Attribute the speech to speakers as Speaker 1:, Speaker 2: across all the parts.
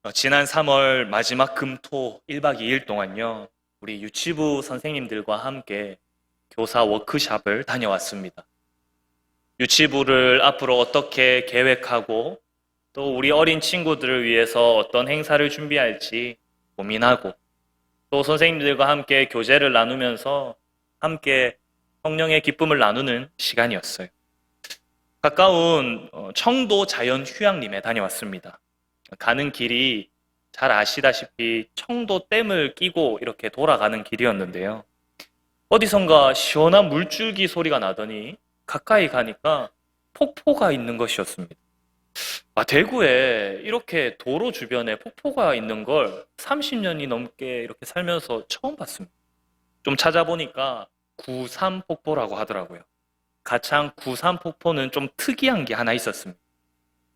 Speaker 1: 지난 3월 마지막 금, 토 1박 2일 동안요. 우리 유치부 선생님들과 함께 교사 워크숍을 다녀왔습니다. 유치부를 앞으로 어떻게 계획하고 또 우리 어린 친구들을 위해서 어떤 행사를 준비할지 고민하고 또 선생님들과 함께 교제를 나누면서 함께 성령의 기쁨을 나누는 시간이었어요. 가까운 청도 자연휴양림에 다녀왔습니다. 가는 길이 잘 아시다시피 청도댐을 끼고 이렇게 돌아가는 길이었는데요. 어디선가 시원한 물줄기 소리가 나더니 가까이 가니까 폭포가 있는 것이었습니다. 대구에 이렇게 도로 주변에 폭포가 있는 걸 30년이 넘게 이렇게 살면서 처음 봤습니다. 좀 찾아보니까 구삼폭포라고 하더라고요. 가창 구삼폭포는 좀 특이한 게 하나 있었습니다.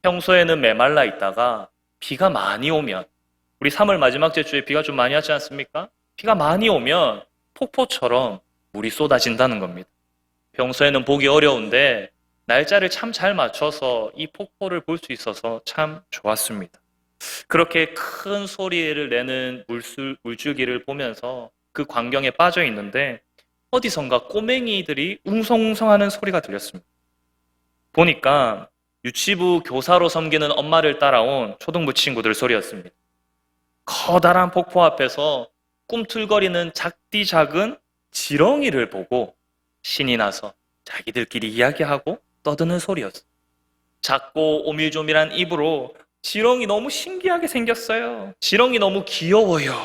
Speaker 1: 평소에는 메말라 있다가 비가 많이 오면, 우리 3월 마지막 주에 비가 좀 많이 왔지 않습니까? 비가 많이 오면 폭포처럼 물이 쏟아진다는 겁니다. 평소에는 보기 어려운데 날짜를 참 잘 맞춰서 이 폭포를 볼 수 있어서 참 좋았습니다. 그렇게 큰 소리를 내는 물줄기를 보면서 그 광경에 빠져 있는데 어디선가 꼬맹이들이 웅성웅성하는 소리가 들렸습니다. 보니까 유치부 교사로 섬기는 엄마를 따라온 초등부 친구들 소리였습니다. 커다란 폭포 앞에서 꿈틀거리는 작디 작은 지렁이를 보고 신이 나서 자기들끼리 이야기하고 떠드는 소리였어요. 작고 오밀조밀한 입으로 지렁이 너무 신기하게 생겼어요. 지렁이 너무 귀여워요.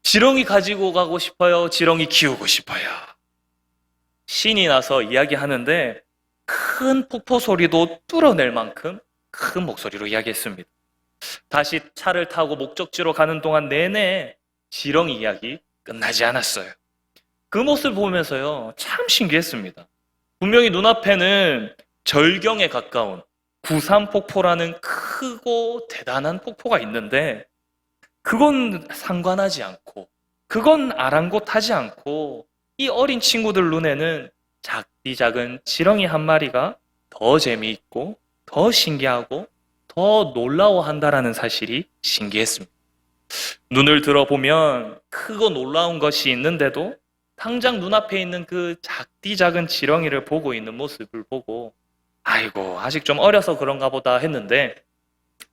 Speaker 1: 지렁이 가지고 가고 싶어요. 지렁이 키우고 싶어요. 신이 나서 이야기하는데 큰 폭포 소리도 뚫어낼 만큼 큰 목소리로 이야기했습니다. 다시 차를 타고 목적지로 가는 동안 내내 지렁이 이야기 끝나지 않았어요. 그 모습을 보면서요, 참 신기했습니다. 분명히 눈앞에는 절경에 가까운 구삼폭포라는 크고 대단한 폭포가 있는데 그건 상관하지 않고 그건 아랑곳하지 않고 이 어린 친구들 눈에는 작디 작은 지렁이 한 마리가 더 재미있고 더 신기하고 더 놀라워한다라는 사실이 신기했습니다. 눈을 들어보면 크고 놀라운 것이 있는데도 당장 눈앞에 있는 그 작디 작은 지렁이를 보고 있는 모습을 보고 아이고 아직 좀 어려서 그런가 보다 했는데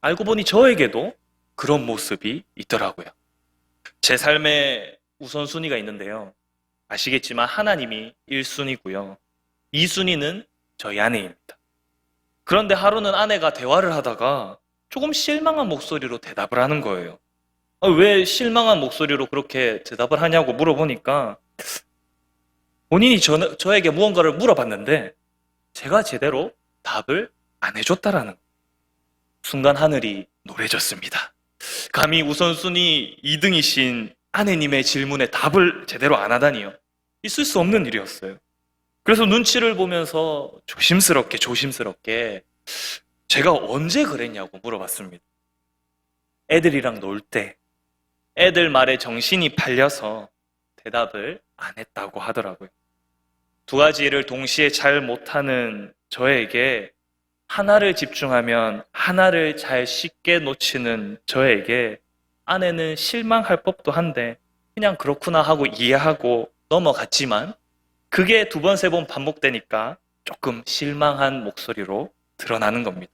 Speaker 1: 알고 보니 저에게도 그런 모습이 있더라고요. 제 삶에 우선순위가 있는데요. 아시겠지만 하나님이 1순위고요. 2순위는 저희 아내입니다. 그런데 하루는 아내가 대화를 하다가 조금 실망한 목소리로 대답을 하는 거예요. 왜 실망한 목소리로 그렇게 대답을 하냐고 물어보니까 본인이 저에게 무언가를 물어봤는데 제가 제대로 답을 안 해줬다라는 거예요. 순간 하늘이 노래졌습니다. 감히 우선순위 2등이신 아내님의 질문에 답을 제대로 안 하다니요. 있을 수 없는 일이었어요. 그래서 눈치를 보면서 조심스럽게 제가 언제 그랬냐고 물어봤습니다. 애들이랑 놀 때 애들 말에 정신이 팔려서 대답을 안 했다고 하더라고요. 두 가지 일을 동시에 잘 못하는 저에게 하나를 집중하면 하나를 잘 쉽게 놓치는 저에게 아내는 실망할 법도 한데 그냥 그렇구나 하고 이해하고 넘어갔지만 그게 두 번, 세 번 반복되니까 조금 실망한 목소리로 드러나는 겁니다.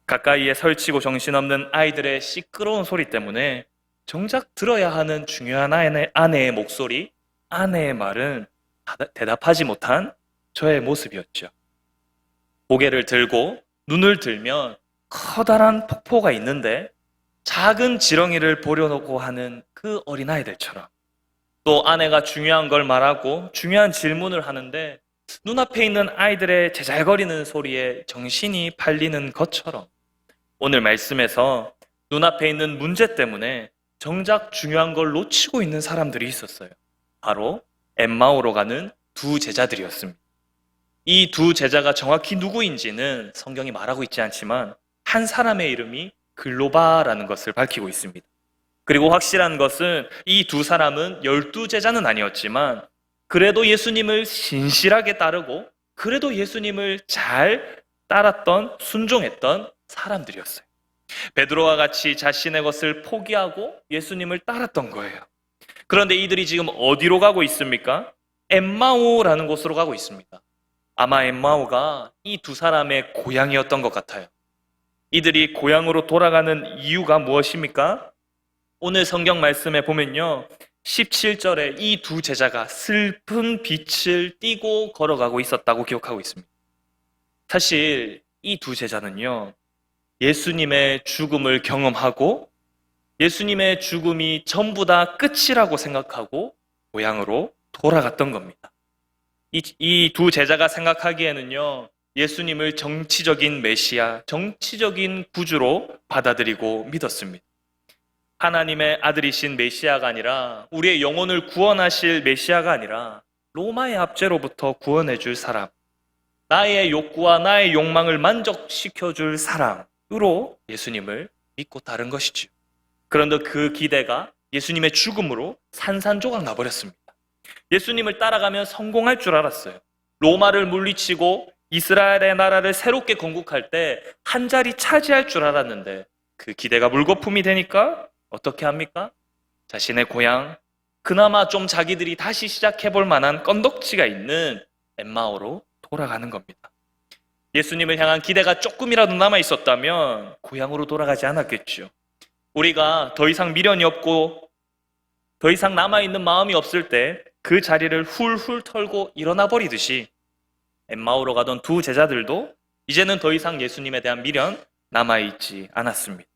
Speaker 1: 가까이에 설치고 정신없는 아이들의 시끄러운 소리 때문에 정작 들어야 하는 중요한 아내의 목소리, 아내의 말은 대답하지 못한 저의 모습이었죠. 고개를 들고 눈을 들면 커다란 폭포가 있는데 작은 지렁이를 보려고 하는 그 어린아이들처럼 또 아내가 중요한 걸 말하고 중요한 질문을 하는데 눈앞에 있는 아이들의 제잘거리는 소리에 정신이 팔리는 것처럼 오늘 말씀에서 눈앞에 있는 문제 때문에 정작 중요한 걸 놓치고 있는 사람들이 있었어요. 바로 엠마오로 가는 두 제자들이었습니다. 이 두 제자가 정확히 누구인지는 성경이 말하고 있지 않지만 한 사람의 이름이 글로바라는 것을 밝히고 있습니다. 그리고 확실한 것은 이 두 사람은 12제자는 아니었지만 그래도 예수님을 신실하게 따르고 그래도 예수님을 잘 따랐던 순종했던 사람들이었어요. 베드로와 같이 자신의 것을 포기하고 예수님을 따랐던 거예요. 그런데 이들이 지금 어디로 가고 있습니까? 엠마오라는 곳으로 가고 있습니다. 아마 엠마오가 이 두 사람의 고향이었던 것 같아요. 이들이 고향으로 돌아가는 이유가 무엇입니까? 오늘 성경 말씀에 보면요, 17절에 이 두 제자가 슬픈 빛을 띠고 걸어가고 있었다고 기억하고 있습니다. 사실 이 두 제자는요, 예수님의 죽음을 경험하고 예수님의 죽음이 전부 다 끝이라고 생각하고 고향으로 돌아갔던 겁니다. 이 두 제자가 생각하기에는요, 예수님을 정치적인 메시아, 정치적인 구주로 받아들이고 믿었습니다. 하나님의 아들이신 메시아가 아니라, 우리의 영혼을 구원하실 메시아가 아니라 로마의 압제로부터 구원해 줄 사람, 나의 욕구와 나의 욕망을 만족시켜 줄 사람으로 예수님을 믿고 따른 것이죠. 그런데 그 기대가 예수님의 죽음으로 산산조각 나버렸습니다. 예수님을 따라가면 성공할 줄 알았어요. 로마를 물리치고 이스라엘의 나라를 새롭게 건국할 때 한 자리 차지할 줄 알았는데, 그 기대가 물거품이 되니까 어떻게 합니까? 자신의 고향, 그나마 좀 자기들이 다시 시작해볼 만한 건덕지가 있는 엠마오로 돌아가는 겁니다. 예수님을 향한 기대가 조금이라도 남아 있었다면 고향으로 돌아가지 않았겠죠. 우리가 더 이상 미련이 없고 더 이상 남아있는 마음이 없을 때 그 자리를 훌훌 털고 일어나 버리듯이, 엠마오로 가던 두 제자들도 이제는 더 이상 예수님에 대한 미련 남아있지 않았습니다.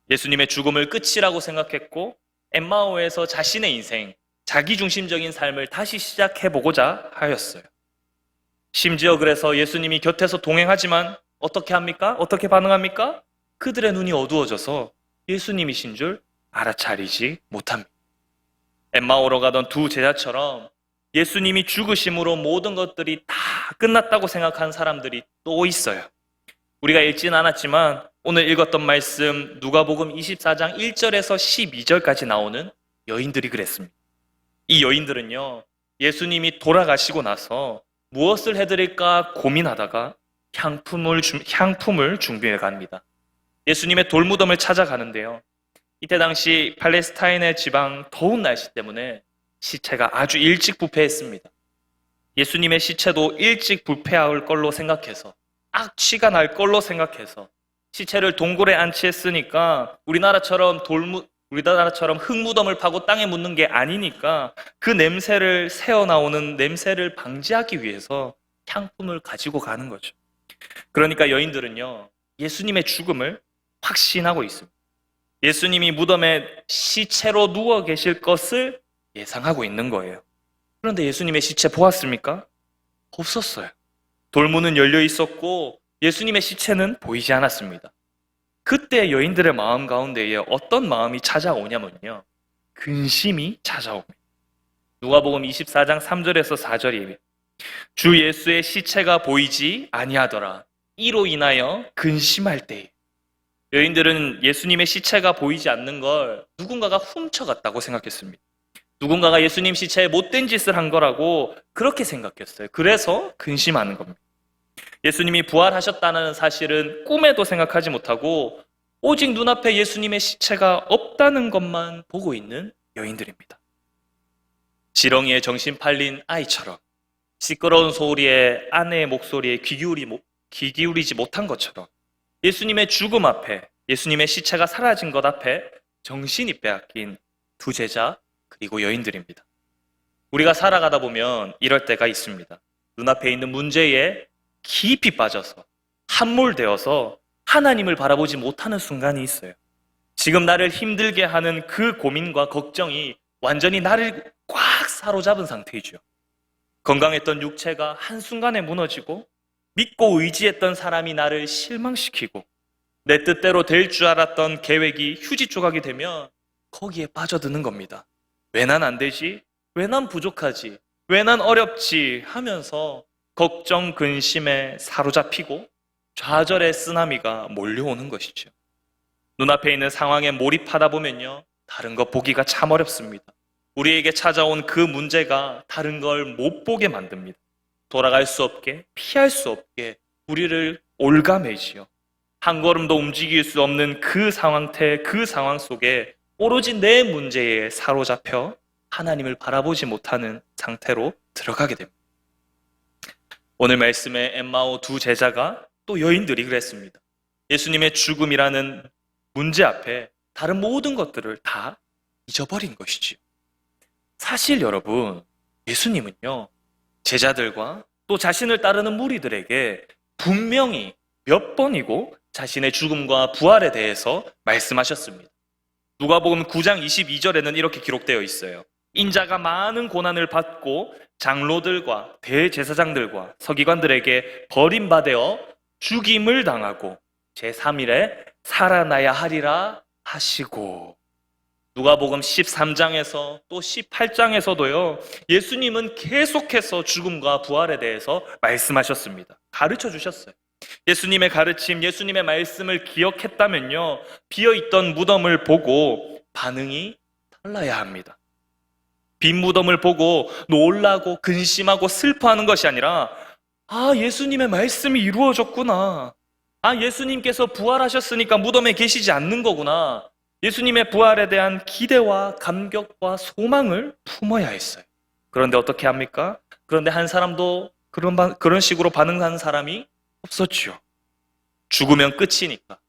Speaker 1: 예수님의 죽음을 끝이라고 생각했고, 엠마오에서 자신의 인생, 자기중심적인 삶을 다시 시작해보고자 하였어요. 심지어 그래서 예수님이 곁에서 동행하지만 어떻게 합니까? 어떻게 반응합니까? 그들의 눈이 어두워져서 예수님이신 줄 알아차리지 못합니다. 엠마오로 가던 두 제자처럼 예수님이 죽으심으로 모든 것들이 다 끝났다고 생각한 사람들이 또 있어요. 우리가 읽지는 않았지만 오늘 읽었던 말씀 누가복음 24장 1절에서 12절까지 나오는 여인들이 그랬습니다. 이 여인들은요, 예수님이 돌아가시고 나서 무엇을 해드릴까 고민하다가 향품을 준비해 갑니다. 예수님의 돌무덤을 찾아가는데요, 이때 당시 팔레스타인의 지방 더운 날씨 때문에 시체가 아주 일찍 부패했습니다. 예수님의 시체도 일찍 부패할 걸로 생각해서, 악취가 날 걸로 생각해서 시체를 동굴에 안치했으니까 우리나라처럼 흙무덤을 파고 땅에 묻는 게 아니니까 그 냄새를 새어나오는 냄새를 방지하기 위해서 향품을 가지고 가는 거죠. 그러니까 여인들은요, 예수님의 죽음을 확신하고 있습니다. 예수님이 무덤에 시체로 누워 계실 것을 예상하고 있는 거예요. 그런데 예수님의 시체 보았습니까? 없었어요. 돌문은 열려 있었고 예수님의 시체는 보이지 않았습니다. 그때 여인들의 마음 가운데에 어떤 마음이 찾아오냐면요, 근심이 찾아옵니다. 누가복음 24장 3절에서 4절이에요. 주 예수의 시체가 보이지 아니하더라. 이로 인하여 근심할 때에, 여인들은 예수님의 시체가 보이지 않는 걸 누군가가 훔쳐갔다고 생각했습니다. 누군가가 예수님 시체에 못된 짓을 한 거라고 그렇게 생각했어요. 그래서 근심하는 겁니다. 예수님이 부활하셨다는 사실은 꿈에도 생각하지 못하고 오직 눈앞에 예수님의 시체가 없다는 것만 보고 있는 여인들입니다. 지렁이에 정신 팔린 아이처럼, 시끄러운 소리에 아내의 목소리에 귀 기울이지 못한 것처럼, 예수님의 죽음 앞에, 예수님의 시체가 사라진 것 앞에 정신이 빼앗긴 두 제자 그리고 여인들입니다. 우리가 살아가다 보면 이럴 때가 있습니다. 눈앞에 있는 문제에 깊이 빠져서 함몰되어서 하나님을 바라보지 못하는 순간이 있어요. 지금 나를 힘들게 하는 그 고민과 걱정이 완전히 나를 꽉 사로잡은 상태이죠. 건강했던 육체가 한순간에 무너지고 믿고 의지했던 사람이 나를 실망시키고 내 뜻대로 될 줄 알았던 계획이 휴지 조각이 되면 거기에 빠져드는 겁니다. 왜 난 안 되지? 왜 난 부족하지? 왜 난 어렵지? 하면서 걱정, 근심에 사로잡히고 좌절의 쓰나미가 몰려오는 것이죠. 눈앞에 있는 상황에 몰입하다 보면요, 다른 거 보기가 참 어렵습니다. 우리에게 찾아온 그 문제가 다른 걸 못 보게 만듭니다. 돌아갈 수 없게, 피할 수 없게 우리를 올가매지요. 한 걸음도 움직일 수 없는 그 상황태, 그 상황 속에 오로지 내 문제에 사로잡혀 하나님을 바라보지 못하는 상태로 들어가게 됩니다. 오늘 말씀에 엠마오 두 제자가 또 여인들이 그랬습니다. 예수님의 죽음이라는 문제 앞에 다른 모든 것들을 다 잊어버린 것이지요. 사실 여러분, 예수님은요, 제자들과 또 자신을 따르는 무리들에게 분명히 몇 번이고 자신의 죽음과 부활에 대해서 말씀하셨습니다. 누가복음 9장 22절에는 이렇게 기록되어 있어요. 인자가 많은 고난을 받고 장로들과 대제사장들과 서기관들에게 버림받아 죽임을 당하고 제3일에 살아나야 하리라 하시고, 누가복음 13장에서 또 18장에서도요, 예수님은 계속해서 죽음과 부활에 대해서 말씀하셨습니다. 가르쳐 주셨어요. 예수님의 가르침, 예수님의 말씀을 기억했다면요, 비어있던 무덤을 보고 반응이 달라야 합니다. 빈 무덤을 보고 놀라고 근심하고 슬퍼하는 것이 아니라, 아, 예수님의 말씀이 이루어졌구나. 아, 예수님께서 부활하셨으니까 무덤에 계시지 않는 거구나. 예수님의 부활에 대한 기대와 감격과 소망을 품어야 했어요. 그런데 어떻게 합니까? 그런데 한 사람도 그런 식으로 반응하는 사람이 없었죠. 죽으면 끝이니까.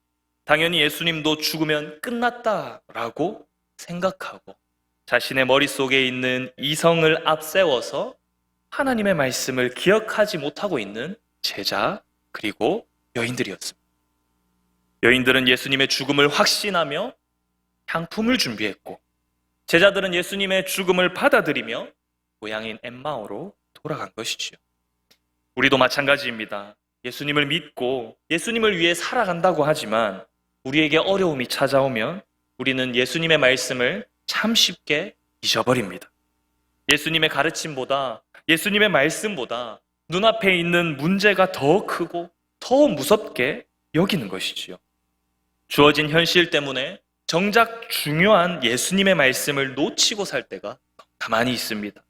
Speaker 1: 당연히 예수님도 죽으면 끝났다라고 생각하고 자신의 머릿속에 있는 이성을 앞세워서 하나님의 말씀을 기억하지 못하고 있는 제자 그리고 여인들이었습니다. 여인들은 예수님의 죽음을 확신하며 향품을 준비했고, 제자들은 예수님의 죽음을 받아들이며 고향인 엠마오로 돌아간 것이지요. 우리도 마찬가지입니다. 예수님을 믿고 예수님을 위해 살아간다고 하지만 우리에게 어려움이 찾아오면 우리는 예수님의 말씀을 참 쉽게 잊어버립니다. 예수님의 가르침보다, 예수님의 말씀보다 눈앞에 있는 문제가 더 크고 더 무섭게 여기는 것이지요. 주어진 현실 때문에 정작 중요한 예수님의 말씀을 놓치고 살 때가 가만히 있습니다.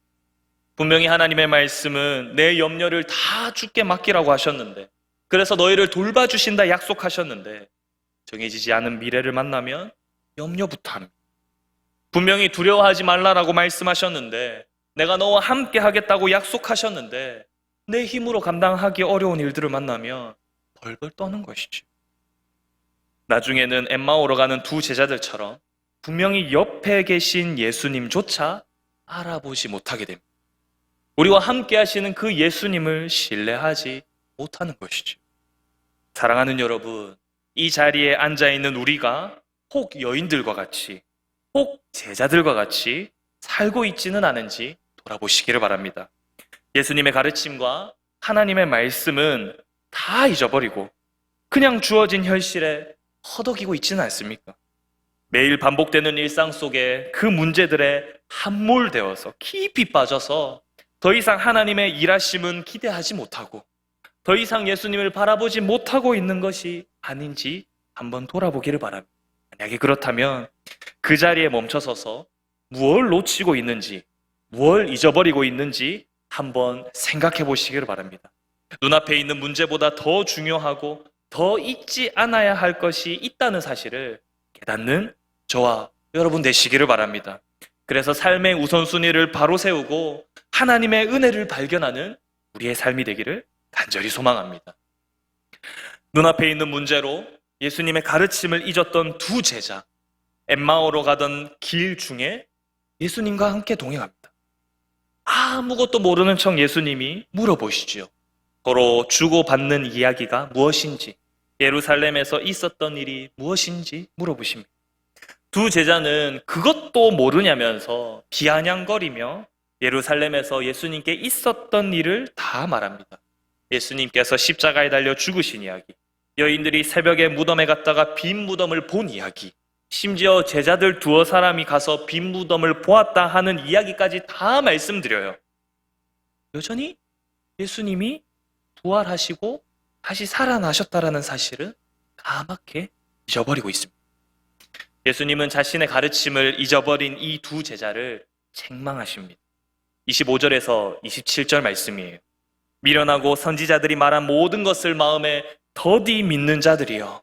Speaker 1: 분명히 하나님의 말씀은 내 염려를 다 주께 맡기라고 하셨는데, 그래서 너희를 돌봐주신다 약속하셨는데, 정해지지 않은 미래를 만나면 염려부터 합니다. 분명히 두려워하지 말라라고 말씀하셨는데, 내가 너와 함께 하겠다고 약속하셨는데, 내 힘으로 감당하기 어려운 일들을 만나면 벌벌 떠는 것이죠. 나중에는 엠마오로 가는 두 제자들처럼 분명히 옆에 계신 예수님조차 알아보지 못하게 됩니다. 우리와 함께 하시는 그 예수님을 신뢰하지 못하는 것이죠. 사랑하는 여러분, 이 자리에 앉아있는 우리가 혹 여인들과 같이, 혹 제자들과 같이 살고 있지는 않은지 돌아보시기를 바랍니다. 예수님의 가르침과 하나님의 말씀은 다 잊어버리고 그냥 주어진 현실에 허덕이고 있지는 않습니까? 매일 반복되는 일상 속에 그 문제들에 함몰되어서 깊이 빠져서 더 이상 하나님의 일하심은 기대하지 못하고 더 이상 예수님을 바라보지 못하고 있는 것이 아닌지 한번 돌아보기를 바랍니다. 만약에 그렇다면 그 자리에 멈춰서서 무엇을 놓치고 있는지, 무엇을 잊어버리고 있는지 한번 생각해 보시기를 바랍니다. 눈앞에 있는 문제보다 더 중요하고 더 잊지 않아야 할 것이 있다는 사실을 깨닫는 저와 여러분 되시기를 바랍니다. 그래서 삶의 우선순위를 바로 세우고 하나님의 은혜를 발견하는 우리의 삶이 되기를 간절히 소망합니다. 눈앞에 있는 문제로 예수님의 가르침을 잊었던 두 제자, 엠마오로 가던 길 중에 예수님과 함께 동행합니다. 아무것도 모르는 척 예수님이 물어보시죠. 서로 주고받는 이야기가 무엇인지, 예루살렘에서 있었던 일이 무엇인지 물어보십니다. 두 제자는 그것도 모르냐면서 비아냥거리며 예루살렘에서 예수님께 있었던 일을 다 말합니다. 예수님께서 십자가에 달려 죽으신 이야기, 여인들이 새벽에 무덤에 갔다가 빈 무덤을 본 이야기, 심지어 제자들 두어 사람이 가서 빈 무덤을 보았다 하는 이야기까지 다 말씀드려요. 여전히 예수님이 부활하시고 다시 살아나셨다라는 사실은 까맣게 잊어버리고 있습니다. 예수님은 자신의 가르침을 잊어버린 이 두 제자를 책망하십니다. 25절에서 27절 말씀이에요. 미련하고 선지자들이 말한 모든 것을 마음에 더디 믿는 자들이여,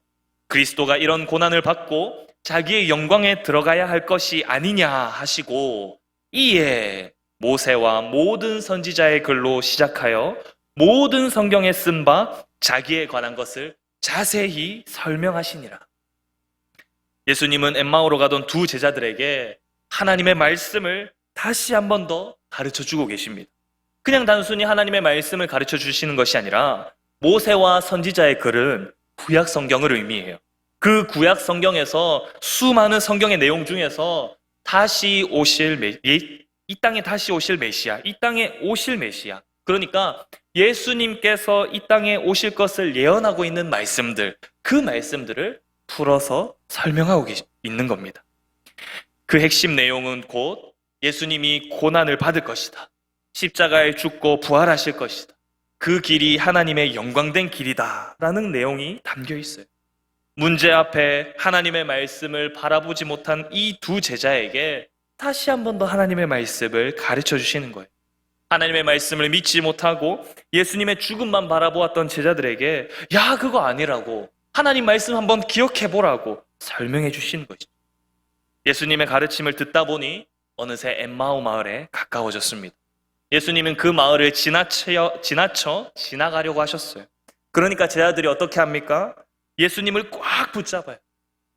Speaker 1: 그리스도가 이런 고난을 받고 자기의 영광에 들어가야 할 것이 아니냐 하시고, 이에 모세와 모든 선지자의 글로 시작하여 모든 성경에 쓴 바 자기에 관한 것을 자세히 설명하시니라. 예수님은 엠마오로 가던 두 제자들에게 하나님의 말씀을 다시 한 번 더 가르쳐 주고 계십니다. 그냥 단순히 하나님의 말씀을 가르쳐 주시는 것이 아니라 모세와 선지자의 글은 구약 성경을 의미해요. 그 구약 성경에서 수많은 성경의 내용 중에서 이 땅에 다시 오실 메시아, 이 땅에 오실 메시아, 그러니까 예수님께서 이 땅에 오실 것을 예언하고 있는 말씀들, 그 말씀들을 풀어서 설명하고 있는 겁니다. 그 핵심 내용은 곧 예수님이 고난을 받을 것이다, 십자가에 죽고 부활하실 것이다, 그 길이 하나님의 영광된 길이다 라는 내용이 담겨 있어요. 문제 앞에 하나님의 말씀을 바라보지 못한 이 두 제자에게 다시 한 번 더 하나님의 말씀을 가르쳐 주시는 거예요. 하나님의 말씀을 믿지 못하고 예수님의 죽음만 바라보았던 제자들에게 야, 그거 아니라고, 하나님 말씀 한번 기억해 보라고 설명해 주시는 것이죠. 예수님의 가르침을 듣다 보니 어느새 엠마오 마을에 가까워졌습니다. 예수님은 그 마을을 지나가려고 하셨어요. 그러니까 제자들이 어떻게 합니까? 예수님을 꽉 붙잡아요.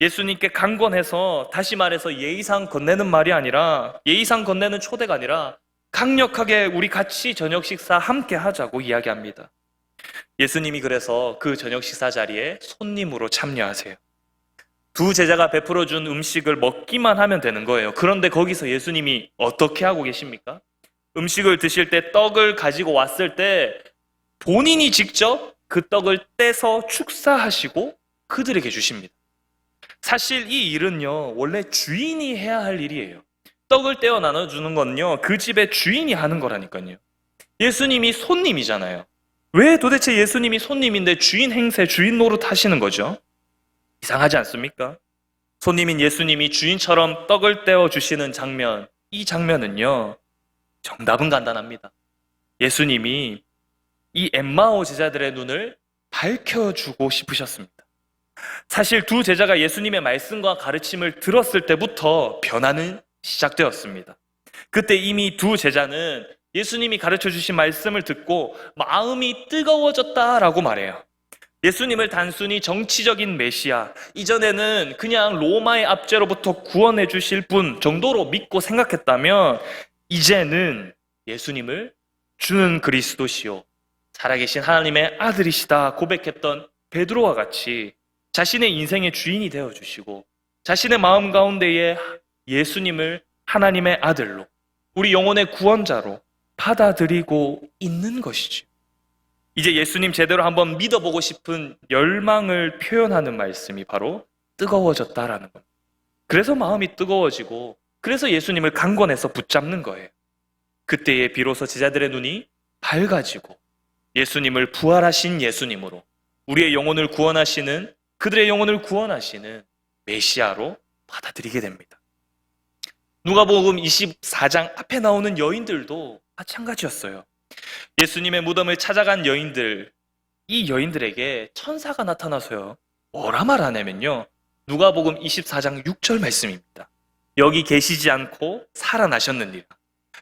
Speaker 1: 예수님께 강권해서, 다시 말해서 예의상 건네는 말이 아니라, 예의상 건네는 초대가 아니라 강력하게 우리 같이 저녁 식사 함께 하자고 이야기합니다. 예수님이 그래서 그 저녁 식사 자리에 손님으로 참여하세요. 두 제자가 베풀어준 음식을 먹기만 하면 되는 거예요. 그런데 거기서 예수님이 어떻게 하고 계십니까? 음식을 드실 때 떡을 가지고 왔을 때 본인이 직접 그 떡을 떼서 축사하시고 그들에게 주십니다. 사실 이 일은요, 원래 주인이 해야 할 일이에요. 떡을 떼어 나눠주는 건요, 그 집의 주인이 하는 거라니까요. 예수님이 손님이잖아요. 왜 도대체 예수님이 손님인데 주인 행세, 주인 노릇 하시는 거죠? 이상하지 않습니까? 손님인 예수님이 주인처럼 떡을 떼어 주시는 장면, 이 장면은요, 정답은 간단합니다. 예수님이 이 엠마오 제자들의 눈을 밝혀주고 싶으셨습니다. 사실 두 제자가 예수님의 말씀과 가르침을 들었을 때부터 변화는 시작되었습니다. 그때 이미 두 제자는 예수님이 가르쳐 주신 말씀을 듣고 마음이 뜨거워졌다라고 말해요. 예수님을 단순히 정치적인 메시아, 이전에는 그냥 로마의 압제로부터 구원해 주실 분 정도로 믿고 생각했다면, 이제는 예수님을 주는 그리스도시요, 살아계신 하나님의 아들이시다 고백했던 베드로와 같이 자신의 인생의 주인이 되어주시고 자신의 마음 가운데에 예수님을 하나님의 아들로, 우리 영혼의 구원자로 받아들이고 있는 것이죠. 이제 예수님 제대로 한번 믿어보고 싶은 열망을 표현하는 말씀이 바로 뜨거워졌다라는 겁니다. 그래서 마음이 뜨거워지고, 그래서 예수님을 강권해서 붙잡는 거예요. 그때에 비로소 제자들의 눈이 밝아지고 예수님을 부활하신 예수님으로, 우리의 영혼을 구원하시는, 그들의 영혼을 구원하시는 메시아로 받아들이게 됩니다. 누가복음 24장 앞에 나오는 여인들도 마찬가지였어요. 예수님의 무덤을 찾아간 여인들, 이 여인들에게 천사가 나타나서요, 뭐라 말하냐면요, 누가복음 24장 6절 말씀입니다. 여기 계시지 않고 살아나셨느니라.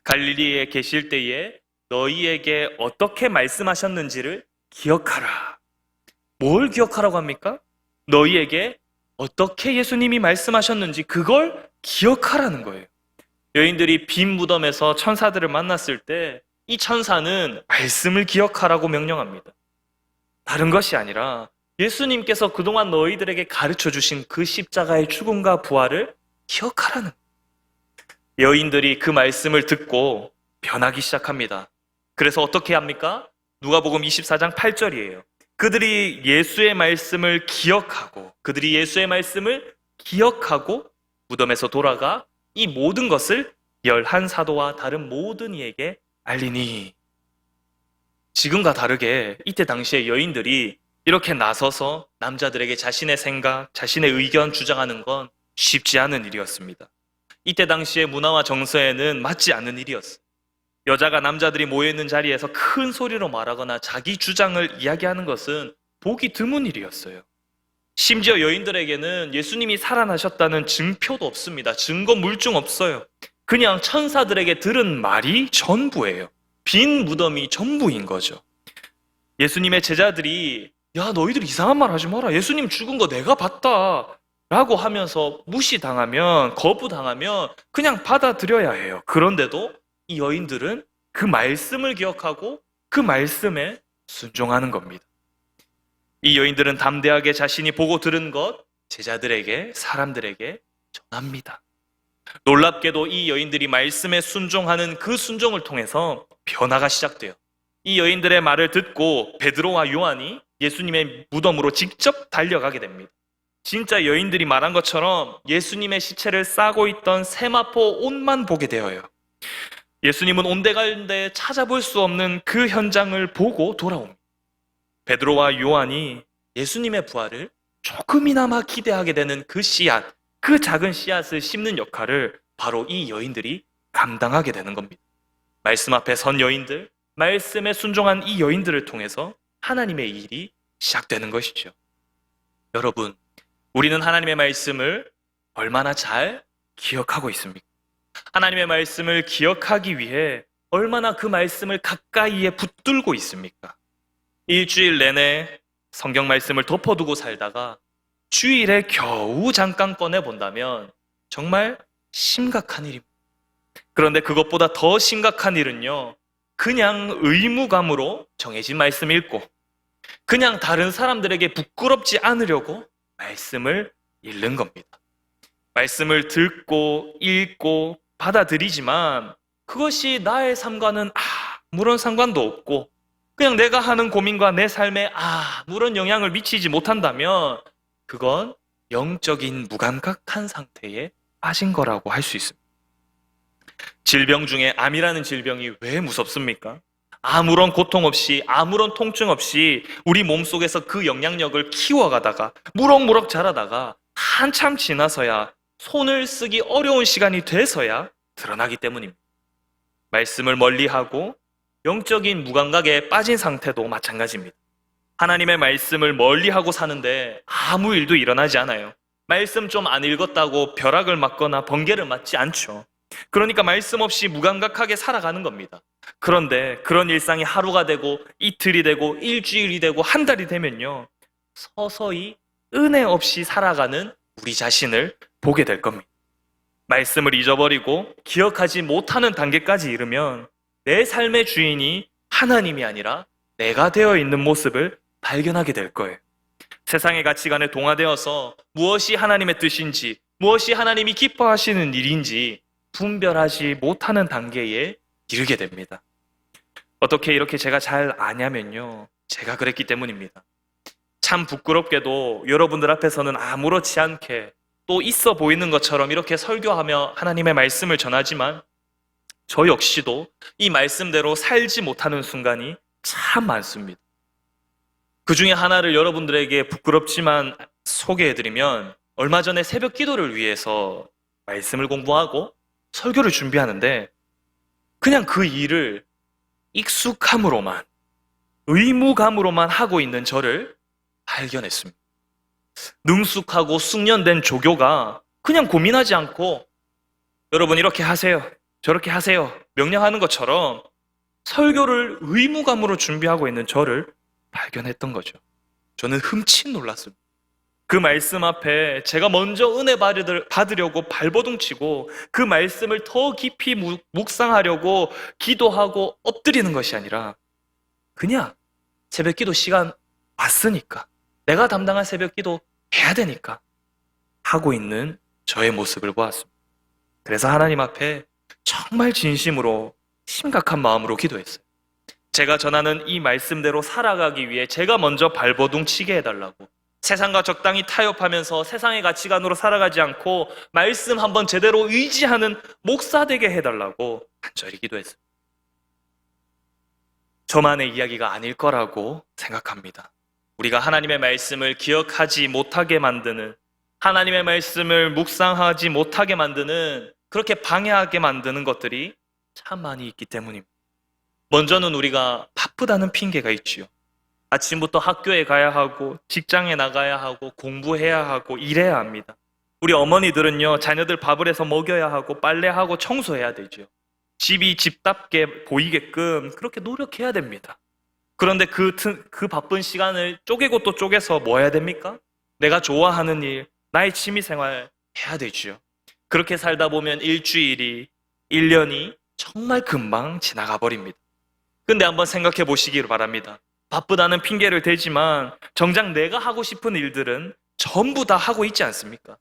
Speaker 1: 갈릴리에 계실 때에 너희에게 어떻게 말씀하셨는지를 기억하라. 뭘 기억하라고 합니까? 너희에게 어떻게 예수님이 말씀하셨는지 그걸 기억하라는 거예요. 여인들이 빈 무덤에서 천사들을 만났을 때 이 천사는 말씀을 기억하라고 명령합니다. 다른 것이 아니라 예수님께서 그동안 너희들에게 가르쳐 주신 그 십자가의 죽음과 부활을 기억하라는 거예요. 여인들이 그 말씀을 듣고 변하기 시작합니다. 그래서 어떻게 합니까? 누가복음 24장 8절이에요. 그들이 예수의 말씀을 기억하고 무덤에서 돌아가 이 모든 것을 11사도와 다른 모든 이에게 알리니. 지금과 다르게 이때 당시에 여인들이 이렇게 나서서 남자들에게 자신의 생각, 자신의 의견 주장하는 건 쉽지 않은 일이었습니다. 이때 당시의 문화와 정서에는 맞지 않는 일이었어요. 여자가 남자들이 모여있는 자리에서 큰 소리로 말하거나 자기 주장을 이야기하는 것은 보기 드문 일이었어요. 심지어 여인들에게는 예수님이 살아나셨다는 증표도 없습니다. 증거 물증 없어요. 그냥 천사들에게 들은 말이 전부예요. 빈 무덤이 전부인 거죠. 예수님의 제자들이 야, 너희들 이상한 말 하지 마라. 예수님 죽은 거 내가 봤다. 라고 하면서 무시당하면, 거부당하면 그냥 받아들여야 해요. 그런데도 이 여인들은 그 말씀을 기억하고 그 말씀에 순종하는 겁니다. 이 여인들은 담대하게 자신이 보고 들은 것 제자들에게, 사람들에게 전합니다. 놀랍게도 이 여인들이 말씀에 순종하는 그 순종을 통해서 변화가 시작돼요. 이 여인들의 말을 듣고 베드로와 요한이 예수님의 무덤으로 직접 달려가게 됩니다. 진짜 여인들이 말한 것처럼 예수님의 시체를 싸고 있던 세마포 옷만 보게 되어요. 예수님은 온데간데 찾아볼 수 없는 그 현장을 보고 돌아옵니다. 베드로와 요한이 예수님의 부활을 조금이나마 기대하게 되는 그 씨앗, 그 작은 씨앗을 심는 역할을 바로 이 여인들이 감당하게 되는 겁니다. 말씀 앞에 선 여인들, 말씀에 순종한 이 여인들을 통해서 하나님의 일이 시작되는 것이죠. 여러분, 우리는 하나님의 말씀을 얼마나 잘 기억하고 있습니까? 하나님의 말씀을 기억하기 위해 얼마나 그 말씀을 가까이에 붙들고 있습니까? 일주일 내내 성경 말씀을 덮어두고 살다가 주일에 겨우 잠깐 꺼내본다면 정말 심각한 일입니다. 그런데 그것보다 더 심각한 일은요, 그냥 의무감으로 정해진 말씀 읽고 그냥 다른 사람들에게 부끄럽지 않으려고 말씀을 읽는 겁니다. 말씀을 듣고 읽고 받아들이지만 그것이 나의 삶과는 아무런 상관도 없고 그냥 내가 하는 고민과 내 삶에 아무런 영향을 미치지 못한다면 그건 영적인 무감각한 상태에 빠진 거라고 할 수 있습니다. 질병 중에 암이라는 질병이 왜 무섭습니까? 아무런 고통 없이 아무런 통증 없이 우리 몸속에서 그 영향력을 키워가다가 무럭무럭 자라다가 한참 지나서야 손을 쓰기 어려운 시간이 돼서야 드러나기 때문입니다. 말씀을 멀리하고 영적인 무감각에 빠진 상태도 마찬가지입니다. 하나님의 말씀을 멀리하고 사는데 아무 일도 일어나지 않아요. 말씀 좀 안 읽었다고 벼락을 맞거나 번개를 맞지 않죠. 그러니까 말씀 없이 무감각하게 살아가는 겁니다. 그런데 그런 일상이 하루가 되고 이틀이 되고 일주일이 되고 한 달이 되면요, 서서히 은혜 없이 살아가는 우리 자신을 보게 될 겁니다. 말씀을 잊어버리고 기억하지 못하는 단계까지 이르면 내 삶의 주인이 하나님이 아니라 내가 되어 있는 모습을 발견하게 될 거예요. 세상의 가치관에 동화되어서 무엇이 하나님의 뜻인지, 무엇이 하나님이 기뻐하시는 일인지 분별하지 못하는 단계에 이르게 됩니다. 어떻게 이렇게 제가 잘 아냐면요, 제가 그랬기 때문입니다. 참 부끄럽게도 여러분들 앞에서는 아무렇지 않게 또 있어 보이는 것처럼 이렇게 설교하며 하나님의 말씀을 전하지만 저 역시도 이 말씀대로 살지 못하는 순간이 참 많습니다. 그 중에 하나를 여러분들에게 부끄럽지만 소개해드리면, 얼마 전에 새벽 기도를 위해서 말씀을 공부하고 설교를 준비하는데 그냥 그 일을 익숙함으로만, 의무감으로만 하고 있는 저를 발견했습니다. 능숙하고 숙련된 조교가 그냥 고민하지 않고 여러분 이렇게 하세요, 저렇게 하세요 명령하는 것처럼 설교를 의무감으로 준비하고 있는 저를 발견했던 거죠. 저는 흠칫 놀랐습니다. 그 말씀 앞에 제가 먼저 은혜 받으려고 발버둥치고 그 말씀을 더 깊이 묵상하려고 기도하고 엎드리는 것이 아니라 그냥 새벽 기도 시간 왔으니까 내가 담당한 새벽 기도 해야 되니까 하고 있는 저의 모습을 보았습니다. 그래서 하나님 앞에 정말 진심으로 심각한 마음으로 기도했어요. 제가 전하는 이 말씀대로 살아가기 위해 제가 먼저 발버둥치게 해달라고, 세상과 적당히 타협하면서 세상의 가치관으로 살아가지 않고 말씀 한번 제대로 의지하는 목사 되게 해달라고 간절히 기도했어요. 저만의 이야기가 아닐 거라고 생각합니다. 우리가 하나님의 말씀을 기억하지 못하게 만드는, 하나님의 말씀을 묵상하지 못하게 만드는, 그렇게 방해하게 만드는 것들이 참 많이 있기 때문입니다. 먼저는 우리가 바쁘다는 핑계가 있지요. 아침부터 학교에 가야 하고 직장에 나가야 하고 공부해야 하고 일해야 합니다. 우리 어머니들은요, 자녀들 밥을 해서 먹여야 하고 빨래하고 청소해야 되죠. 집이 집답게 보이게끔 그렇게 노력해야 됩니다. 그런데 그 바쁜 시간을 쪼개고 또 쪼개서 뭐 해야 됩니까? 내가 좋아하는 일, 나의 취미생활 해야 되죠. 그렇게 살다 보면 일주일이, 1년이 정말 금방 지나가 버립니다. 근데 한번 생각해 보시기를 바랍니다. 바쁘다는 핑계를 대지만 정작 내가 하고 싶은 일들은 전부 다 하고 있지 않습니까?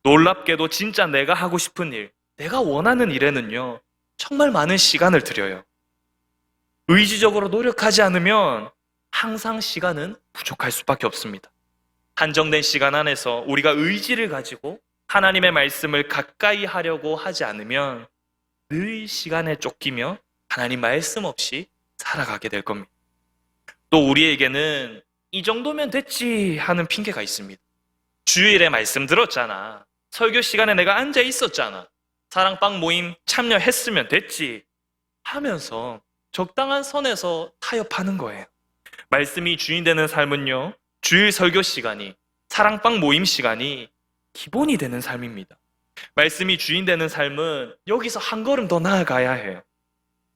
Speaker 1: 놀랍게도 진짜 내가 하고 싶은 일, 내가 원하는 일에는요, 정말 많은 시간을 들여요. 의지적으로 노력하지 않으면 항상 시간은 부족할 수밖에 없습니다. 한정된 시간 안에서 우리가 의지를 가지고 하나님의 말씀을 가까이 하려고 하지 않으면 늘 시간에 쫓기며 하나님 말씀 없이 살아가게 될 겁니다. 또 우리에게는 이 정도면 됐지 하는 핑계가 있습니다. 주일에 말씀 들었잖아. 설교 시간에 내가 앉아 있었잖아. 사랑방 모임 참여했으면 됐지 하면서 적당한 선에서 타협하는 거예요. 말씀이 주인 되는 삶은요, 주일 설교 시간이, 사랑방 모임 시간이 기본이 되는 삶입니다. 말씀이 주인 되는 삶은 여기서 한 걸음 더 나아가야 해요.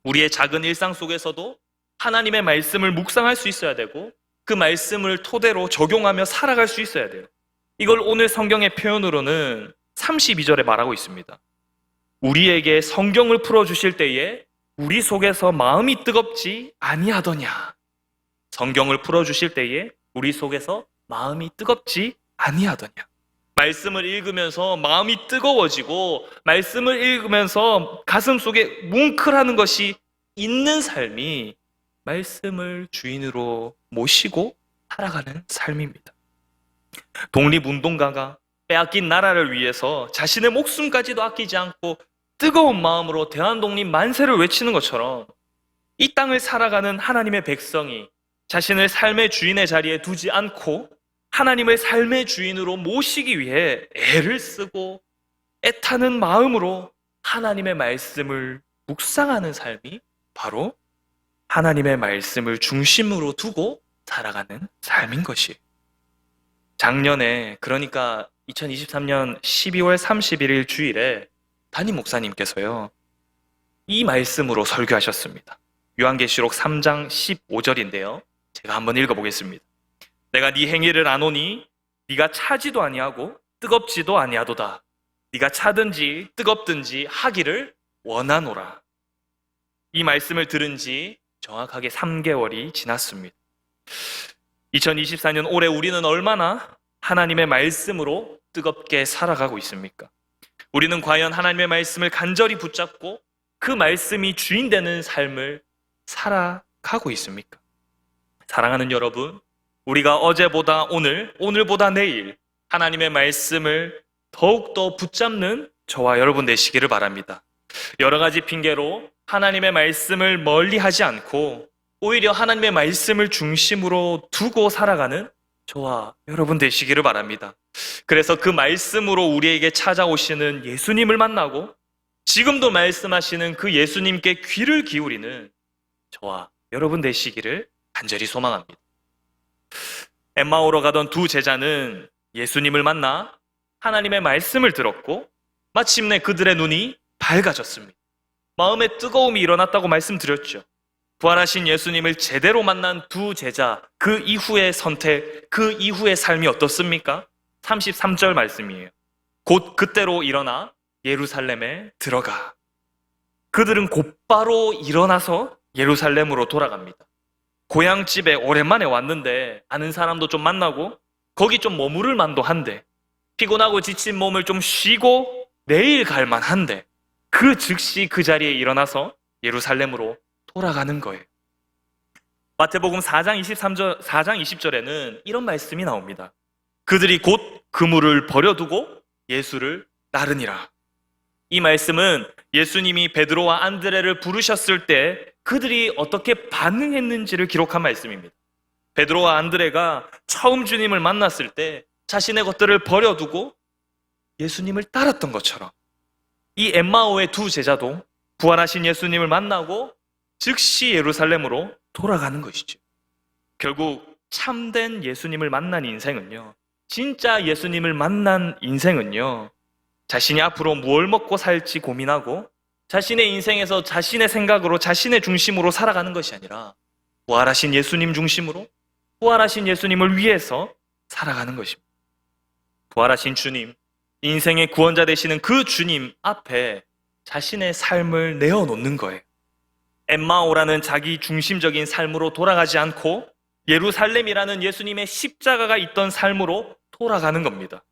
Speaker 1: 우리의 작은 일상 속에서도 하나님의 말씀을 묵상할 수 있어야 되고 그 말씀을 토대로 적용하며 살아갈 수 있어야 돼요. 이걸 오늘 성경의 표현으로는 32절에 말하고 있습니다. 우리에게 성경을 풀어주실 때에 우리 속에서 마음이 뜨겁지 아니하더냐. 성경을 풀어주실 때에 우리 속에서 마음이 뜨겁지 아니하더냐. 말씀을 읽으면서 마음이 뜨거워지고 말씀을 읽으면서 가슴 속에 뭉클하는 것이 있는 삶이 말씀을 주인으로 모시고 살아가는 삶입니다. 독립운동가가 빼앗긴 나라를 위해서 자신의 목숨까지도 아끼지 않고 뜨거운 마음으로 대한독립 만세를 외치는 것처럼 이 땅을 살아가는 하나님의 백성이 자신을 삶의 주인의 자리에 두지 않고 하나님을 삶의 주인으로 모시기 위해 애를 쓰고 애타는 마음으로 하나님의 말씀을 묵상하는 삶이 바로 하나님의 말씀을 중심으로 두고 살아가는 삶인 것이에요. 작년에, 그러니까 2023년 12월 31일 주일에 담임 목사님께서요, 이 말씀으로 설교하셨습니다. 요한계시록 3장 15절인데요. 제가 한번 읽어보겠습니다. 내가 네 행위를 아노니 네가 차지도 아니하고 뜨겁지도 아니하도다. 네가 차든지 뜨겁든지 하기를 원하노라. 이 말씀을 들은 지 정확하게 3개월이 지났습니다. 2024년 올해 우리는 얼마나 하나님의 말씀으로 뜨겁게 살아가고 있습니까? 우리는 과연 하나님의 말씀을 간절히 붙잡고 그 말씀이 주인 되는 삶을 살아가고 있습니까? 사랑하는 여러분, 우리가 어제보다 오늘, 오늘보다 내일 하나님의 말씀을 더욱더 붙잡는 저와 여러분 되시기를 바랍니다. 여러 가지 핑계로 하나님의 말씀을 멀리하지 않고 오히려 하나님의 말씀을 중심으로 두고 살아가는 저와 여러분 되시기를 바랍니다. 그래서 그 말씀으로 우리에게 찾아오시는 예수님을 만나고 지금도 말씀하시는 그 예수님께 귀를 기울이는 저와 여러분 되시기를 간절히 소망합니다. 엠마오로 가던 두 제자는 예수님을 만나 하나님의 말씀을 들었고 마침내 그들의 눈이 밝아졌습니다. 마음에 뜨거움이 일어났다고 말씀드렸죠. 부활하신 예수님을 제대로 만난 두 제자, 그 이후의 선택, 그 이후의 삶이 어떻습니까? 33절 말씀이에요. 곧 그때로 일어나 예루살렘에 들어가. 그들은 곧바로 일어나서 예루살렘으로 돌아갑니다. 고향집에 오랜만에 왔는데 아는 사람도 좀 만나고 거기 좀 머무를 만도 한데 피곤하고 지친 몸을 좀 쉬고 내일 갈 만한데 그 즉시 그 자리에 일어나서 예루살렘으로 돌아가는 거예요. 마태복음 4장 20절에는 이런 말씀이 나옵니다. 그들이 곧 그물을 버려두고 예수를 따르니라. 이 말씀은 예수님이 베드로와 안드레를 부르셨을 때 그들이 어떻게 반응했는지를 기록한 말씀입니다. 베드로와 안드레가 처음 주님을 만났을 때 자신의 것들을 버려두고 예수님을 따랐던 것처럼 이 엠마오의 두 제자도 부활하신 예수님을 만나고 즉시 예루살렘으로 돌아가는 것이죠. 결국 참된 예수님을 만난 인생은요, 진짜 예수님을 만난 인생은요, 자신이 앞으로 뭘 먹고 살지 고민하고 자신의 인생에서 자신의 생각으로 자신의 중심으로 살아가는 것이 아니라 부활하신 예수님 중심으로 부활하신 예수님을 위해서 살아가는 것입니다. 부활하신 주님, 인생의 구원자 되시는 그 주님 앞에 자신의 삶을 내어놓는 거예요. 엠마오라는 자기 중심적인 삶으로 돌아가지 않고 예루살렘이라는 예수님의 십자가가 있던 삶으로 돌아가는 겁니다.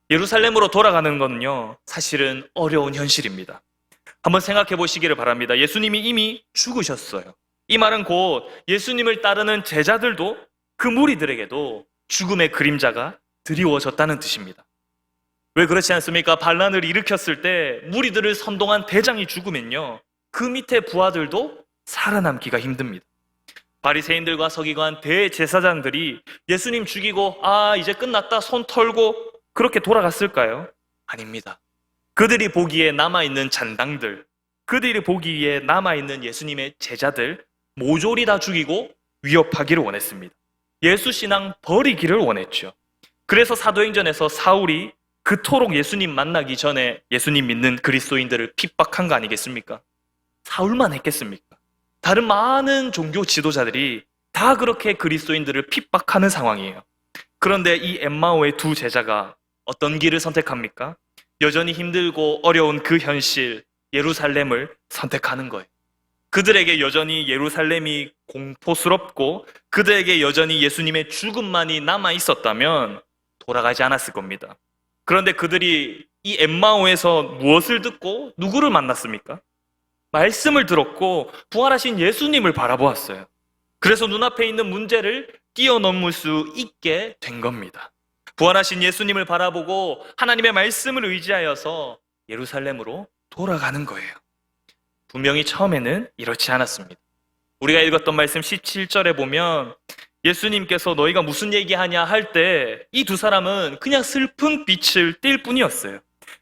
Speaker 1: 예루살렘으로 돌아가는 것은요, 사실은 어려운 현실입니다. 한번 생각해 보시기를 바랍니다. 예수님이 이미 죽으셨어요. 이 말은 곧 예수님을 따르는 제자들도 그 무리들에게도 죽음의 그림자가 드리워졌다는 뜻입니다. 왜 그렇지 않습니까? 반란을 일으켰을 때 무리들을 선동한 대장이 죽으면요, 그 밑에 부하들도 살아남기가 힘듭니다. 바리새인들과 서기관 대제사장들이 예수님 죽이고 이제 끝났다 손 털고 그렇게 돌아갔을까요? 아닙니다. 그들이 보기에 남아있는 잔당들, 그들이 보기에 남아있는 예수님의 제자들 모조리 다 죽이고 위협하기를 원했습니다. 예수 신앙 버리기를 원했죠. 그래서 사도행전에서 사울이 그토록 예수님 만나기 전에 예수님 믿는 그리스도인들을 핍박한 거 아니겠습니까? 사울만 했겠습니까? 다른 많은 종교 지도자들이 다 그렇게 그리스도인들을 핍박하는 상황이에요. 그런데 이 엠마오의 두 제자가 어떤 길을 선택합니까? 여전히 힘들고 어려운 그 현실, 예루살렘을 선택하는 거예요. 그들에게 여전히 예루살렘이 공포스럽고 그들에게 여전히 예수님의 죽음만이 남아 있었다면 돌아가지 않았을 겁니다. 그런데 그들이 이 엠마오에서 무엇을 듣고 누구를 만났습니까? 말씀을 들었고 부활하신 예수님을 바라보았어요. 그래서 눈앞에 있는 문제를 뛰어넘을 수 있게 된 겁니다. 부활하신 예수님을 바라보고 하나님의 말씀을 의지하여서 예루살렘으로 돌아가는 거예요. 분명히 처음에는 이렇지 않았습니다. 우리가 읽었던 말씀 17절에 보면 예수님께서 너희가 무슨 얘기하냐 할 때 이 두 사람은 그냥 슬픈 빛을 띌 뿐이었어요.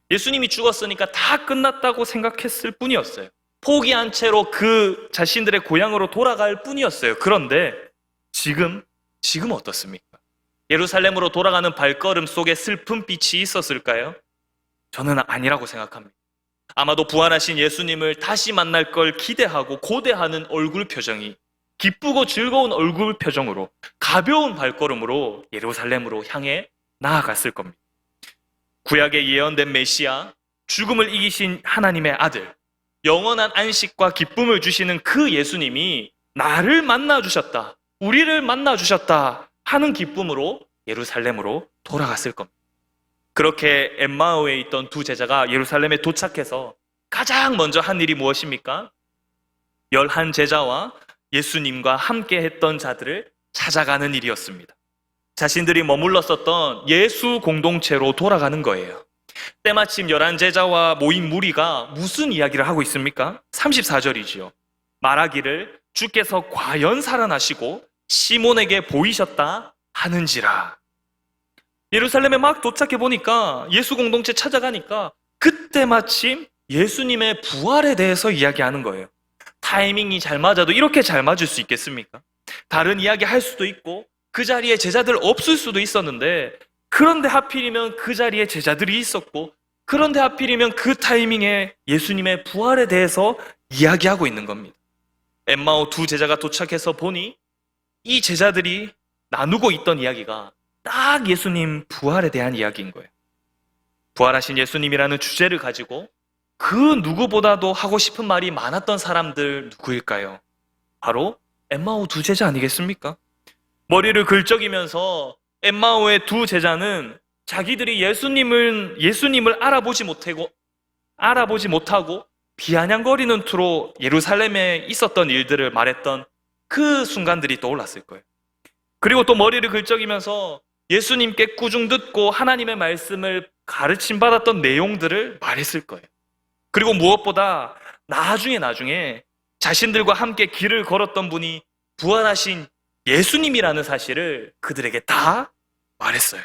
Speaker 1: 예수님이 죽었으니까 다 끝났다고 생각했을 뿐이었어요. 포기한 채로 그 자신들의 고향으로 돌아갈 뿐이었어요. 그런데 지금 어떻습니까? 예루살렘으로 돌아가는 발걸음 속에 슬픈 빛이 있었을까요? 저는 아니라고 생각합니다. 아마도 부활하신 예수님을 다시 만날 걸 기대하고 고대하는 얼굴 표정이 기쁘고 즐거운 얼굴 표정으로 가벼운 발걸음으로 예루살렘으로 향해 나아갔을 겁니다. 구약에 예언된 메시아, 죽음을 이기신 하나님의 아들, 영원한 안식과 기쁨을 주시는 그 예수님이 나를 만나주셨다, 우리를 만나주셨다 하는 기쁨으로 예루살렘으로 돌아갔을 겁니다. 그렇게 엠마오에 있던 두 제자가 예루살렘에 도착해서 가장 먼저 한 일이 무엇입니까? 11 제자와 예수님과 함께 했던 자들을 찾아가는 일이었습니다. 자신들이 머물렀었던 예수 공동체로 돌아가는 거예요. 때마침 11 제자와 모인 무리가 무슨 이야기를 하고 있습니까? 34절이지요. 말하기를 주께서 과연 살아나시고 시몬에게 보이셨다 하는지라. 예루살렘에 막 도착해 보니까 예수 공동체 찾아가니까 그때 마침 예수님의 부활에 대해서 이야기하는 거예요. 타이밍이 잘 맞아도 이렇게 잘 맞을 수 있겠습니까? 다른 이야기 할 수도 있고 그 자리에 제자들 없을 수도 있었는데, 그런데 하필이면 그 자리에 제자들이 있었고, 그런데 하필이면 그 타이밍에 예수님의 부활에 대해서 이야기하고 있는 겁니다. 엠마오 두 제자가 도착해서 보니 이 제자들이 나누고 있던 이야기가 딱 예수님 부활에 대한 이야기인 거예요. 부활하신 예수님이라는 주제를 가지고 그 누구보다도 하고 싶은 말이 많았던 사람들 누구일까요? 바로 엠마오 두 제자 아니겠습니까? 머리를 긁적이면서 엠마오의 두 제자는 자기들이 예수님을 알아보지 못하고 비아냥거리는 투로 예루살렘에 있었던 일들을 말했던 그 순간들이 떠올랐을 거예요. 그리고 또 머리를 긁적이면서 예수님께 꾸중 듣고 하나님의 말씀을 가르침 받았던 내용들을 말했을 거예요. 그리고 무엇보다 나중에 자신들과 함께 길을 걸었던 분이 부활하신 예수님이라는 사실을 그들에게 다 말했어요.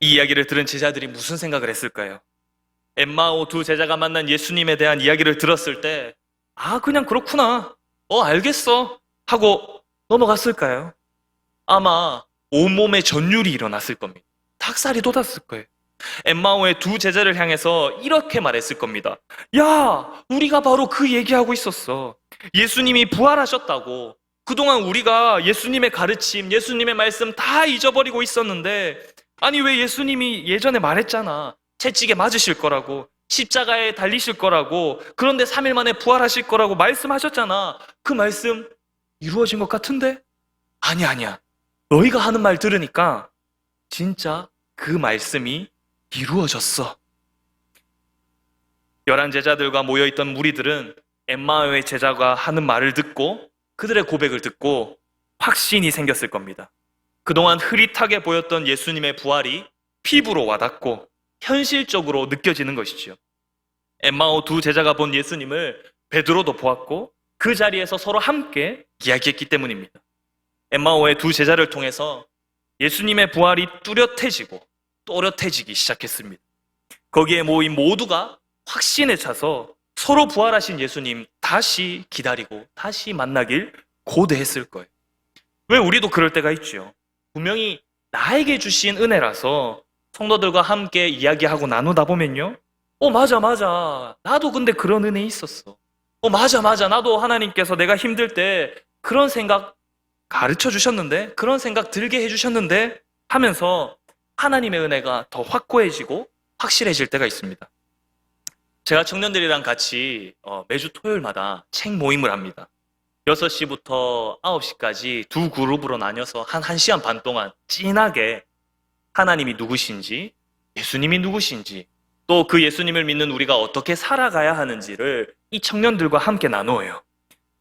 Speaker 1: 이 이야기를 들은 제자들이 무슨 생각을 했을까요? 엠마오 두 제자가 만난 예수님에 대한 이야기를 들었을 때 그냥 그렇구나, 알겠어 하고 넘어갔을까요? 아마 온몸에 전율이 일어났을 겁니다. 닭살이 돋았을 거예요. 엠마오의 두 제자를 향해서 이렇게 말했을 겁니다. 야, 우리가 바로 그 얘기하고 있었어. 예수님이 부활하셨다고. 그동안 우리가 예수님의 가르침, 예수님의 말씀 다 잊어버리고 있었는데, 아니, 왜 예수님이 예전에 말했잖아. 채찍에 맞으실 거라고, 십자가에 달리실 거라고, 그런데 3일 만에 부활하실 거라고 말씀하셨잖아. 그 말씀 이루어진 것 같은데? 아니야. 너희가 하는 말 들으니까 진짜 그 말씀이 이루어졌어. 11제자들과 모여있던 무리들은 엠마오의 제자가 하는 말을 듣고 그들의 고백을 듣고 확신이 생겼을 겁니다. 그동안 흐릿하게 보였던 예수님의 부활이 피부로 와닿고 현실적으로 느껴지는 것이지요. 엠마오 두 제자가 본 예수님을 베드로도 보았고 그 자리에서 서로 함께 이야기했기 때문입니다. 엠마오의 두 제자를 통해서 예수님의 부활이 뚜렷해지고 또렷해지기 시작했습니다. 거기에 모인 모두가 확신에 차서 서로 부활하신 예수님 다시 기다리고 다시 만나길 고대했을 거예요. 왜 우리도 그럴 때가 있죠. 분명히 나에게 주신 은혜라서 성도들과 함께 이야기하고 나누다 보면요. 맞아. 나도 근데 그런 은혜 있었어. 맞아. 나도 하나님께서 내가 힘들 때 그런 생각 가르쳐 주셨는데, 그런 생각 들게 해주셨는데 하면서 하나님의 은혜가 더 확고해지고 확실해질 때가 있습니다. 제가 청년들이랑 같이 매주 토요일마다 책 모임을 합니다. 6시부터 9시까지 두 그룹으로 나뉘어서 한 1시간 반 동안 진하게 하나님이 누구신지, 예수님이 누구신지, 또 그 예수님을 믿는 우리가 어떻게 살아가야 하는지를 이 청년들과 함께 나누어요.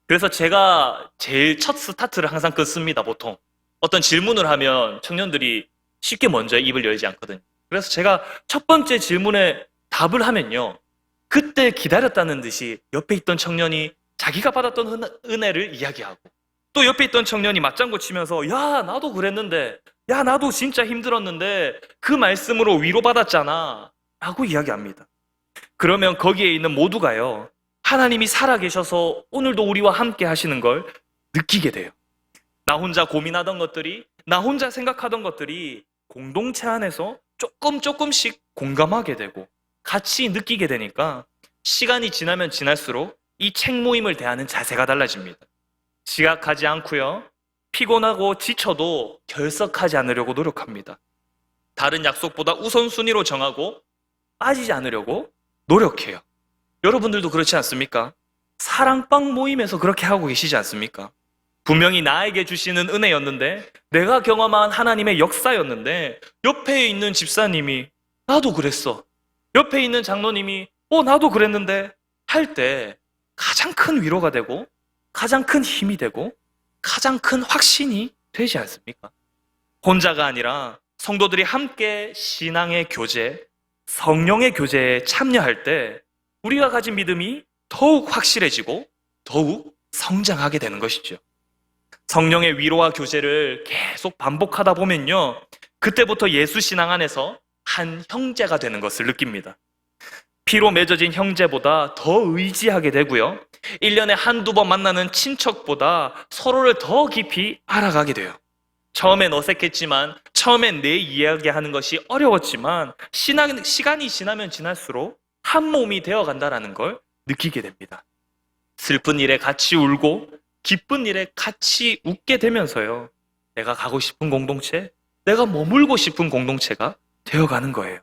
Speaker 1: 그래서 제가 제일 첫 스타트를 항상 끊습니다, 보통. 어떤 질문을 하면 청년들이 쉽게 먼저 입을 열지 않거든요. 그래서 제가 첫 번째 질문에 답을 하면요. 그때 기다렸다는 듯이 옆에 있던 청년이 자기가 받았던 은혜를 이야기하고, 또 옆에 있던 청년이 맞장구 치면서 야, 나도 그랬는데, 야, 나도 진짜 힘들었는데 그 말씀으로 위로받았잖아 라고 이야기합니다. 그러면 거기에 있는 모두가요, 하나님이 살아계셔서 오늘도 우리와 함께 하시는 걸 느끼게 돼요. 나 혼자 고민하던 것들이, 나 혼자 생각하던 것들이 공동체 안에서 조금씩 공감하게 되고 같이 느끼게 되니까 시간이 지나면 지날수록 이 책 모임을 대하는 자세가 달라집니다. 지각하지 않고요. 피곤하고 지쳐도 결석하지 않으려고 노력합니다. 다른 약속보다 우선순위로 정하고 빠지지 않으려고 노력해요. 여러분들도 그렇지 않습니까? 사랑방 모임에서 그렇게 하고 계시지 않습니까? 분명히 나에게 주시는 은혜였는데, 내가 경험한 하나님의 역사였는데, 옆에 있는 집사님이 나도 그랬어, 옆에 있는 장로님이 나도 그랬는데 할 때 가장 큰 위로가 되고 가장 큰 힘이 되고 가장 큰 확신이 되지 않습니까? 혼자가 아니라 성도들이 함께 신앙의 교제, 성령의 교제에 참여할 때 우리가 가진 믿음이 더욱 확실해지고 더욱 성장하게 되는 것이죠. 성령의 위로와 교제를 계속 반복하다 보면요, 그때부터 예수 신앙 안에서 한 형제가 되는 것을 느낍니다. 피로 맺어진 형제보다 더 의지하게 되고요, 1년에 한두 번 만나는 친척보다 서로를 더 깊이 알아가게 돼요. 처음엔 어색했지만, 처음엔 내 이야기하는 것이 어려웠지만 시간이 지나면 지날수록 한 몸이 되어간다는 걸 느끼게 됩니다. 슬픈 일에 같이 울고 기쁜 일에 같이 웃게 되면서요, 내가 가고 싶은 공동체, 내가 머물고 싶은 공동체가 되어가는 거예요.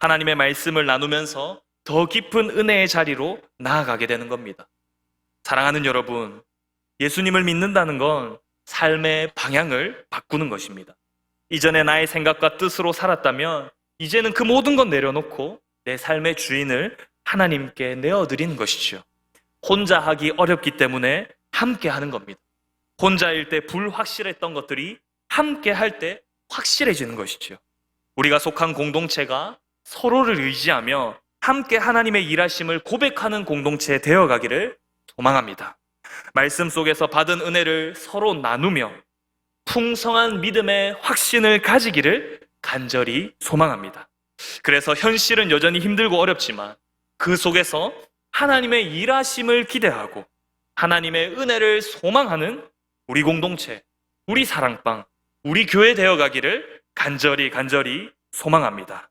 Speaker 1: 하나님의 말씀을 나누면서 더 깊은 은혜의 자리로 나아가게 되는 겁니다. 사랑하는 여러분, 예수님을 믿는다는 건 삶의 방향을 바꾸는 것입니다. 이전에 나의 생각과 뜻으로 살았다면 이제는 그 모든 건 내려놓고 내 삶의 주인을 하나님께 내어드리는 것이죠. 혼자 하기 어렵기 때문에 함께 하는 겁니다. 혼자일 때 불확실했던 것들이 함께 할 때 확실해지는 것이죠. 우리가 속한 공동체가 서로를 의지하며 함께 하나님의 일하심을 고백하는 공동체 되어가기를 소망합니다. 말씀 속에서 받은 은혜를 서로 나누며 풍성한 믿음의 확신을 가지기를 간절히 소망합니다. 그래서 현실은 여전히 힘들고 어렵지만 그 속에서 하나님의 일하심을 기대하고 하나님의 은혜를 소망하는 우리 공동체, 우리 사랑방, 우리 교회 되어가기를 간절히 소망합니다.